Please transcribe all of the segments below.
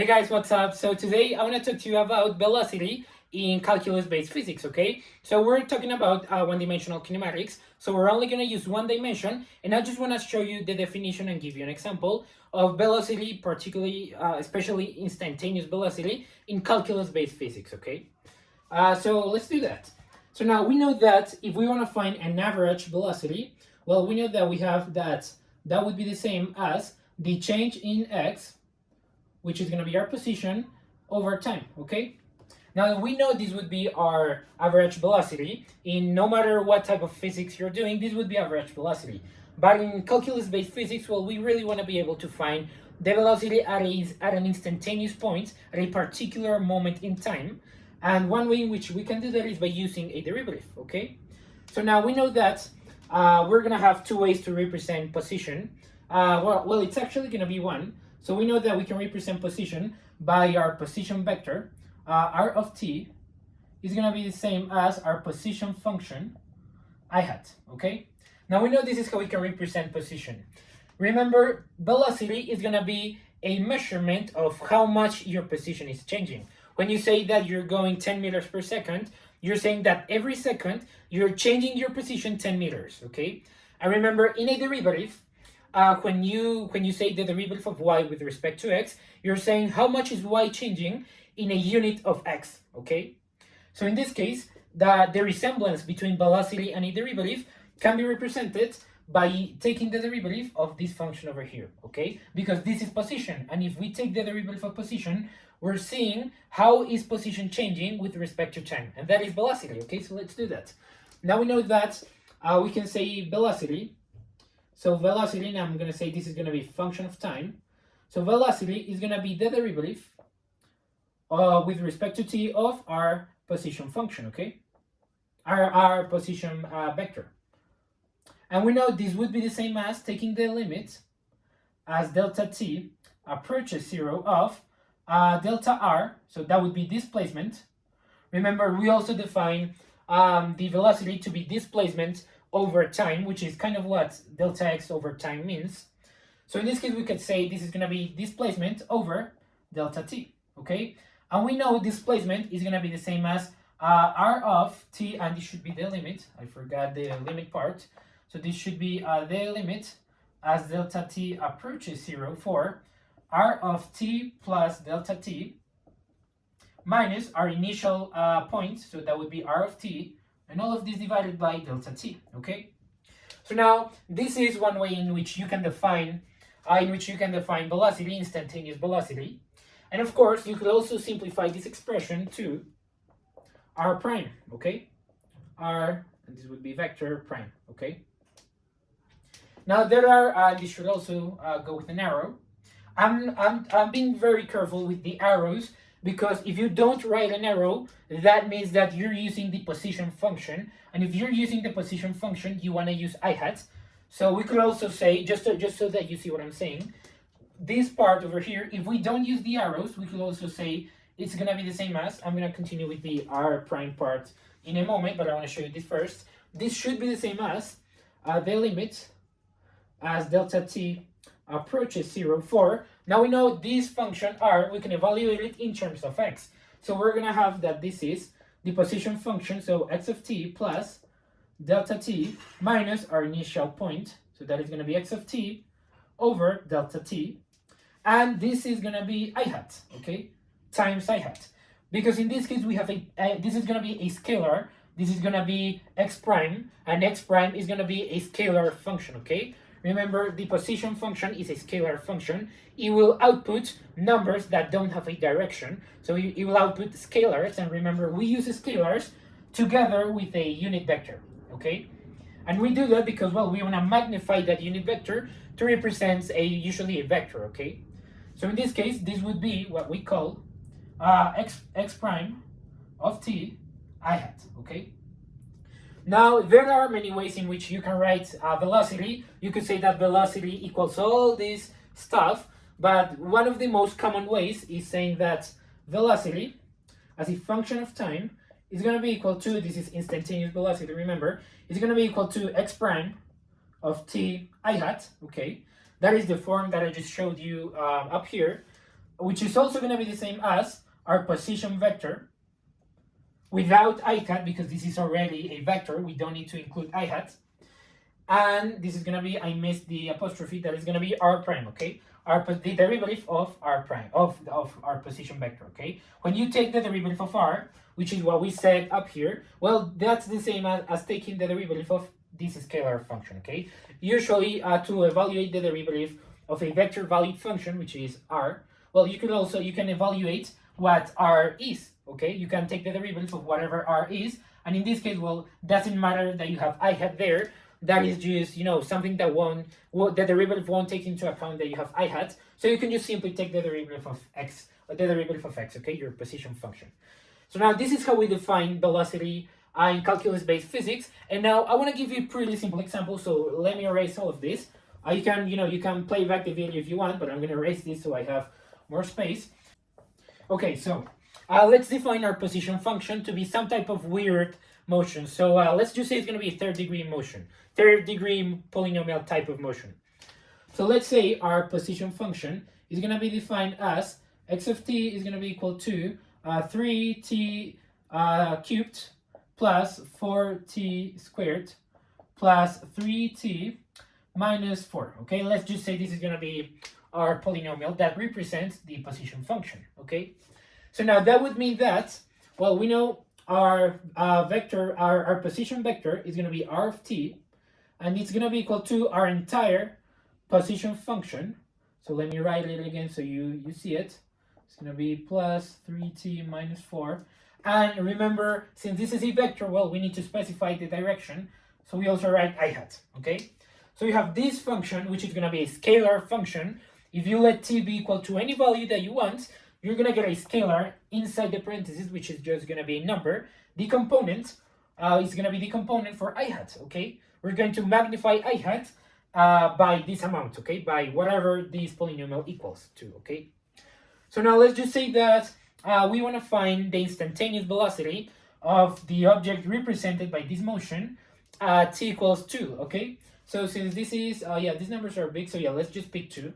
Hey guys, what's up? So today I want to talk to you about velocity in calculus-based physics, okay? So we're talking about one-dimensional kinematics. So we're only going to use one dimension, and I just want to show you the definition and give you an example of velocity, particularly, especially instantaneous velocity in calculus-based physics, okay? So let's do that. So now we know that if we want to find an average velocity, well, we know that we have that would be the same as the change in x, which is going to be our position over time, okay? Now we know this would be our average velocity. In no matter what type of physics you're doing, this would be average velocity. But in calculus-based physics, well, we really want to be able to find the velocity at an instantaneous point, at a particular moment in time. And one way in which we can do that is by using a derivative, okay? So now we know that we're going to have two ways to represent position. Well, it's actually going to be one. So we know that we can represent position by our position vector. R of t is going to be the same as our position function, I hat, okay? Now we know this is how we can represent position. Remember, velocity is going to be a measurement of how much your position is changing. When you say that you're going 10 meters per second, you're saying that every second you're changing your position 10 meters, okay? And remember, in a derivative, when you say the derivative of y with respect to x, you're saying how much is y changing in a unit of x, okay? So in this case, the resemblance between velocity and a derivative can be represented by taking the derivative of this function over here, okay? Because this is position, and if we take the derivative of position, we're seeing how is position changing with respect to time, and that is velocity, okay? So let's do that. Now we know that we can say velocity. So velocity, now I'm going to say this is going to be function of time. So velocity is going to be the derivative with respect to t of our position function, okay? Our position vector. And we know this would be the same as taking the limit as delta t approaches 0 of delta r, so that would be displacement. Remember, we also define the velocity to be displacement over time, which is kind of what delta x over time means. So in this case, we could say this is going to be displacement over delta t, okay? And we know displacement is going to be the same as r of t, and this should be the limit. I forgot the limit part. So this should be the limit as delta t approaches 0 for r of t plus delta t minus our initial point, so that would be r of t, and all of this divided by delta t, okay? So now this is one way in which you can define velocity, instantaneous velocity. And of course, you could also simplify this expression to r prime, okay? R, and this would be vector prime, okay? Now there are, this should also go with an arrow. I'm being very careful with the arrows, because if you don't write an arrow, that means that you're using the position function. And if you're using the position function, you want to use I hat. So we could also say, just so that you see what I'm saying, this part over here, if we don't use the arrows, we could also say it's going to be the same as, I'm going to continue with the r prime part in a moment, but I want to show you this first. This should be the same as the limit as delta t approaches 0 for, now we know this function r, we can evaluate it in terms of x. So we're going to have that this is the position function, so x of t plus delta t minus our initial point, so that is going to be x of t over delta t, and this is going to be I hat, okay, times I hat. Because in this case we have this is going to be a scalar, this is going to be x prime, and x prime is going to be a scalar function, okay? Remember, the position function is a scalar function. It will output numbers that don't have a direction. So it will output scalars. And remember, we use scalars together with a unit vector, okay? And we do that because, well, we want to magnify that unit vector to represent usually a vector, okay? So in this case, this would be what we call x prime of t I hat, okay? Now, there are many ways in which you can write velocity. You could say that velocity equals all this stuff, but one of the most common ways is saying that velocity as a function of time is going to be equal to, this is instantaneous velocity, remember, it's going to be equal to x prime of t I hat, okay? That is the form that I just showed you up here. which is also going to be the same as our position vector without I hat, because this is already a vector, we don't need to include I hat. And this is going to be, I missed the apostrophe, that is going to be r prime, okay? The derivative of r prime, of our position vector, okay? When you take the derivative of r, which is what we said up here, well, that's the same as taking the derivative of this scalar function, okay? Usually, to evaluate the derivative of a vector valued function, which is r, well, you can evaluate what r is, okay? You can take the derivative of whatever r is, and in this case, well, doesn't matter that you have I hat there. That is just, something that the derivative won't take into account that you have I hat. So you can just simply take the derivative of x, or the derivative of x, okay, your position function. So now this is how we define velocity in calculus-based physics. And now I want to give you a pretty simple example. So let me erase all of this. You can play back the video if you want, but I'm going to erase this so I have more space. Okay, so let's define our position function to be some type of weird motion. So let's just say it's going to be a third-degree motion, third-degree polynomial type of motion. So let's say our position function is going to be defined as x of t is going to be equal to 3t cubed plus 4t squared plus 3t minus 4. Okay, let's just say this is going to be our polynomial that represents the position function. Okay, so now that would mean that, well, we know our vector, our position vector is going to be r of t, and it's going to be equal to our entire position function. So let me write it again so you see it. It's going to be plus 3t minus 4. And remember, since this is a vector, well, we need to specify the direction. So we also write I hat, okay? So you have this function, which is going to be a scalar function. If you let t be equal to any value that you want, you're going to get a scalar inside the parentheses, which is just going to be a number. The component is going to be the component for I hat, okay? We're going to magnify I hat by this amount, okay? By whatever this polynomial equals to, okay? So now let's just say that we want to find the instantaneous velocity of the object represented by this motion at t equals 2, okay? So since this is, these numbers are big, so yeah, let's just pick 2.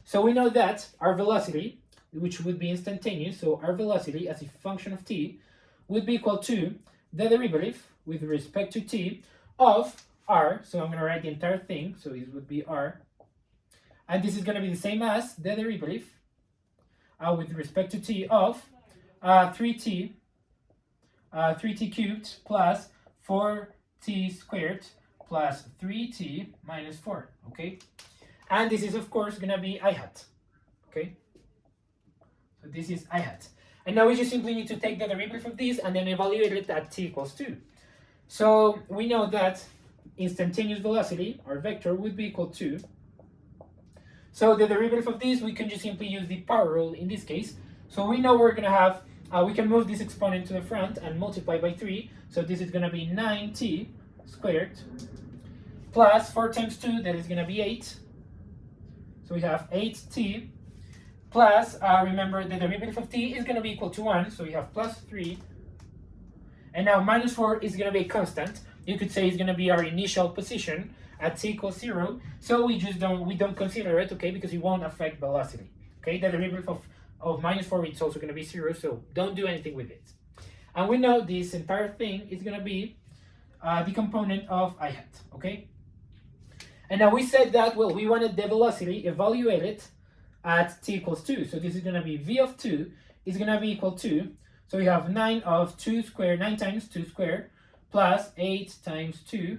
So we know that our velocity, which would be instantaneous, so our velocity as a function of t would be equal to the derivative with respect to t of r, so I'm going to write the entire thing, so it would be r, and this is going to be the same as the derivative with respect to t of 3t cubed plus 4t squared plus 3t minus 4, okay? And this is, of course, going to be I hat, okay? So this is I hat. And now we just simply need to take the derivative of this and then evaluate it at t equals 2. So we know that instantaneous velocity, our vector, would be equal to, so the derivative of this, we can just simply use the power rule in this case. So we know we're going to have, we can move this exponent to the front and multiply by 3. So this is going to be 9t squared plus 4 times 2, that is going to be 8. So we have 8t plus, remember, the derivative of t is going to be equal to 1. So we have plus 3. And now minus 4 is going to be a constant. You could say it's going to be our initial position at t equals 0. So we don't consider it, okay, because it won't affect velocity. Okay, the derivative of minus 4 is also going to be 0, so don't do anything with it. And we know this entire thing is going to be the component of I hat, okay? And now we said that, well, we wanted the velocity evaluated at t equals 2. So this is going to be v of 2 is going to be equal to, so we have 9 times 2 squared plus 8 times 2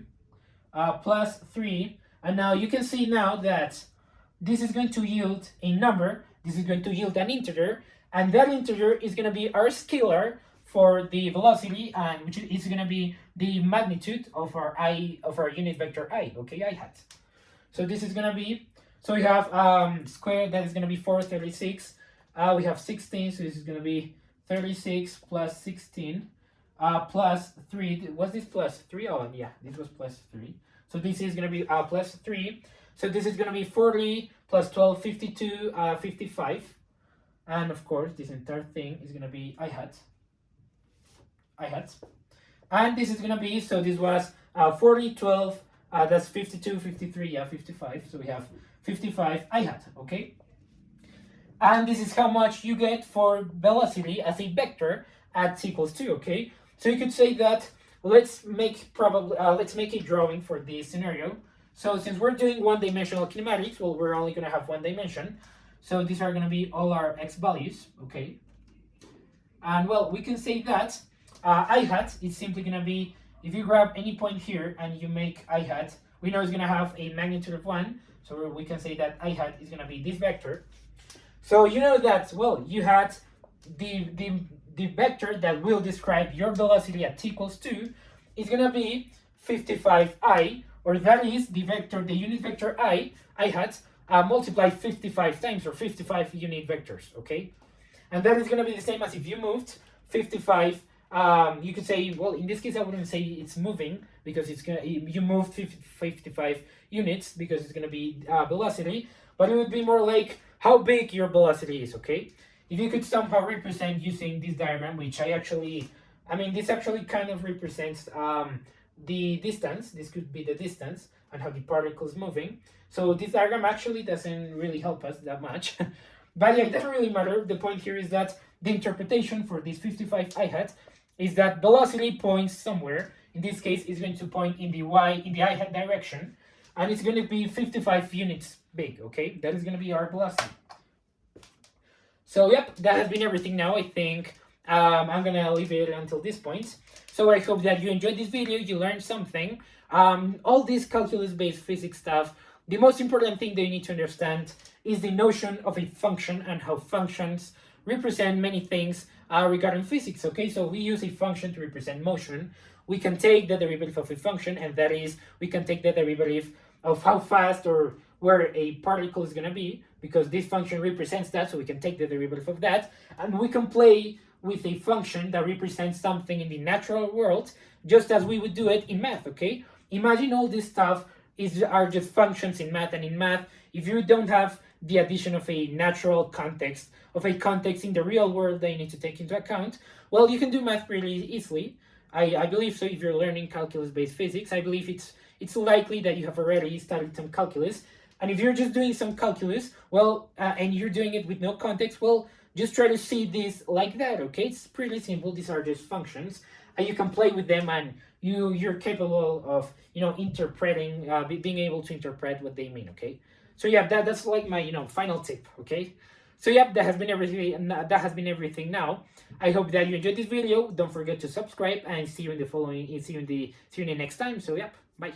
plus 3. And now you can see now that this is going to yield a number, this is going to yield an integer, and that integer is going to be our scalar for the velocity, and which is going to be the magnitude of our unit vector I, okay, I hat. So this is going to be, so we have square, that is going to be 436. We have 16, so this is going to be 36 plus 16 plus 3. Was this plus 3? Oh, yeah, this was plus 3. So this is going to be plus 3. So this is going to be 40 plus 12, 52, 55. And of course, this entire thing is going to be I hat. And this is going to be, so this was 40, 12, that's 52, 53, yeah, 55. So we have 55 I hat, okay? and this is how much you get for velocity as a vector at t equals 2, okay? So you could say that let's make a drawing for this scenario. So since we're doing one-dimensional kinematics, well, we're only going to have one dimension. So these are going to be all our x values, okay? And well, we can say that I hat is simply going to be, if you grab any point here and you make I hat, we know it's going to have a magnitude of 1. So we can say that I hat is going to be this vector. So you know that, well, you had the vector that will describe your velocity at t equals 2 is going to be 55i, or that is the vector, the unit vector I hat, multiplied 55 times, or 55 unit vectors, okay? And that is going to be the same as if you moved 55. You could say, well, in this case, I wouldn't say it's moving, because it's gonna, you moved 55 units, because it's going to be velocity, but it would be more like how big your velocity is, okay? If you could somehow represent using this diagram, which this actually kind of represents the distance. This could be the distance and how the particle is moving. So this diagram actually doesn't really help us that much. But yeah, it doesn't really matter. The point here is that the interpretation for this 55 I hat is that velocity points somewhere. In this case, it's going to point in the I hat direction, and it's going to be 55 units big, okay? That is going to be our velocity. So yep, that has been everything now. I think I'm going to leave it until this point. So I hope that you enjoyed this video, you learned something. All this calculus-based physics stuff, the most important thing that you need to understand is the notion of a function and how functions represent many things regarding physics, okay? So we use a function to represent motion. We can take the derivative of a function, and that is, we can take the derivative of how fast or where a particle is going to be, because this function represents that, so we can take the derivative of that, and we can play with a function that represents something in the natural world, just as we would do it in math, okay? Imagine all this stuff are just functions in math, and in math, if you don't have the addition of a natural context, of a context in the real world that you need to take into account, well, you can do math pretty easily. I believe so. If you're learning calculus-based physics, I believe it's likely that you have already studied some calculus. And if you're just doing some calculus, well, and you're doing it with no context, well, just try to see this like that, okay? It's pretty simple. These are just functions, and you can play with them, and you're capable of, interpreting, being able to interpret what they mean, okay? So yeah, that's like my, final tip, okay? So yeah, that has been everything now. I hope that you enjoyed this video. Don't forget to subscribe, and see you in the next time. So yeah, bye.